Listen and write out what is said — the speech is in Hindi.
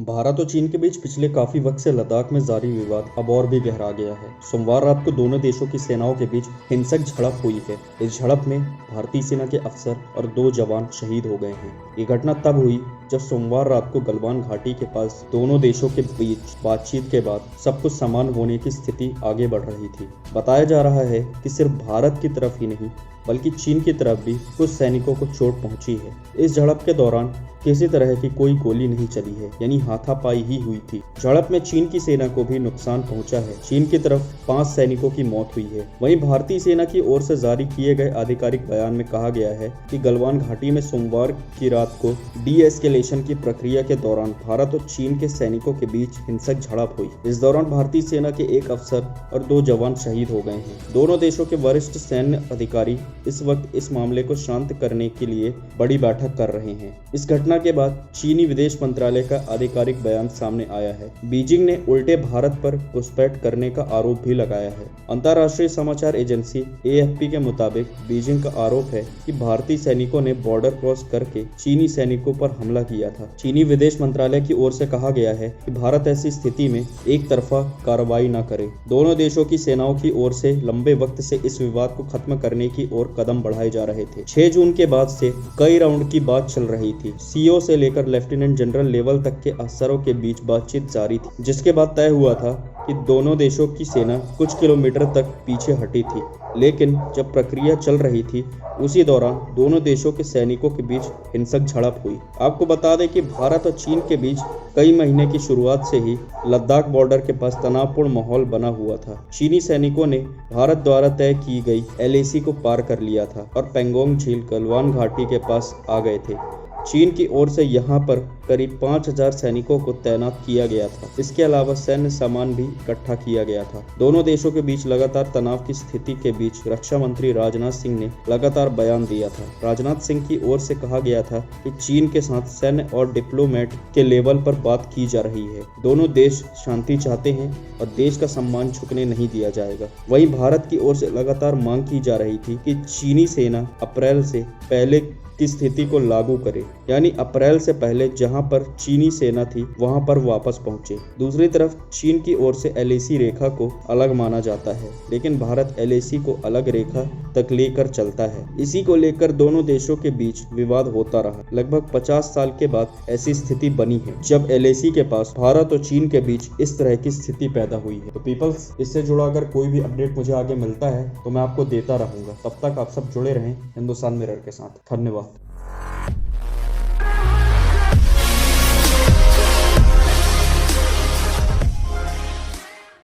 भारत और चीन के बीच पिछले काफी वक्त से लद्दाख में जारी विवाद अब और भी गहरा गया है। सोमवार रात को दोनों देशों की सेनाओं के बीच हिंसक झड़प हुई है। इस झड़प में भारतीय सेना के अफसर और 2 जवान शहीद हो गए हैं। ये घटना तब हुई जब सोमवार रात को गलवान घाटी के पास दोनों देशों के बीच बातचीत के बाद सब कुछ समान होने की स्थिति आगे बढ़ रही थी। बताया जा रहा है कि सिर्फ भारत की तरफ ही नहीं बल्कि चीन की तरफ भी कुछ सैनिकों को चोट पहुंची है। इस झड़प के दौरान किसी तरह की कोई गोली नहीं चली है, यानी हाथापाई ही हुई थी। झड़प में चीन की सेना को भी नुकसान पहुंचा है। चीन की तरफ 5 सैनिकों की मौत हुई है। वहीं भारतीय सेना की ओर से जारी किए गए आधिकारिक बयान में कहा गया है कि गलवान घाटी में सोमवार की रात को डी-एस्केलेशन की प्रक्रिया के दौरान भारत और चीन के सैनिकों के बीच हिंसक झड़प हुई। इस दौरान भारतीय सेना के 1 अफसर और 2 जवान शहीद हो गए हैं। दोनों देशों के वरिष्ठ सैन्य अधिकारी इस वक्त इस मामले को शांत करने के लिए बड़ी बैठक कर रहे हैं। इस घटना के बाद चीनी विदेश मंत्रालय का आधिकारिक बयान सामने आया है। बीजिंग ने उल्टे भारत पर घुसपैठ करने का आरोप भी लगाया है। अंतर्राष्ट्रीय समाचार एजेंसी AFP के मुताबिक बीजिंग का आरोप है कि भारतीय सैनिकों ने बॉर्डर क्रॉस करके चीनी सैनिकों पर हमला किया था। चीनी विदेश मंत्रालय की ओर से कहा गया है कि भारत ऐसी स्थिति में एक तरफा कार्रवाई न करे। दोनों देशों की सेनाओं की ओर से लंबे वक्त से इस विवाद को खत्म करने की ओर कदम बढ़ाए जा रहे थे। 6 जून के बाद से कई राउंड की बात चल रही थी। CO से लेकर लेफ्टिनेंट जनरल लेवल तक के अफसरों के बीच बातचीत जारी थी, जिसके बाद तय हुआ था कि दोनों देशों की सेना कुछ किलोमीटर तक पीछे हटी थी। लेकिन जब प्रक्रिया चल रही थी उसी दौरान दोनों देशों के सैनिकों के बीच हिंसक झड़प हुई। आपको बता दें कि भारत और चीन के बीच कई महीने की शुरुआत से ही लद्दाख बॉर्डर के पास तनावपूर्ण माहौल बना हुआ था। चीनी सैनिकों ने भारत द्वारा तय की गई LAC को पार कर लिया था और पेंगोंग झील गलवान घाटी के पास आ गए थे। चीन की ओर से यहां पर करीब 5000 सैनिकों को तैनात किया गया था। इसके अलावा सैन्य सामान भी इकट्ठा किया गया था। दोनों देशों के बीच लगातार तनाव की स्थिति के बीच रक्षा मंत्री राजनाथ सिंह ने लगातार बयान दिया था। राजनाथ सिंह की ओर से कहा गया था कि चीन के साथ सैन्य और डिप्लोमेट के लेवल पर बात की जा रही है। दोनों देश शांति चाहते हैं और देश का सम्मान झुकने नहीं दिया जाएगा। वहीं भारत की ओर से लगातार मांग की जा रही थी कि चीनी सेना अप्रैल से पहले की स्थिति को लागू करे, यानी अप्रैल से पहले जहां पर चीनी सेना थी वहां पर वापस पहुंचे। दूसरी तरफ चीन की ओर से LAC रेखा को अलग माना जाता है, लेकिन भारत LAC को अलग रेखा तक लेकर चलता है। इसी को लेकर दोनों देशों के बीच विवाद होता रहा। लगभग 50 साल के बाद ऐसी स्थिति बनी है जब LAC के पास भारत और चीन के बीच इस तरह की स्थिति पैदा हुई है। तो पीपल्स, इससे जुड़ा अगर कोई भी अपडेट मुझे आगे मिलता है तो मैं आपको देता रहूंगा। तब तक आप सब जुड़े रहें हिंदुस्तान मिरर के साथ। धन्यवाद।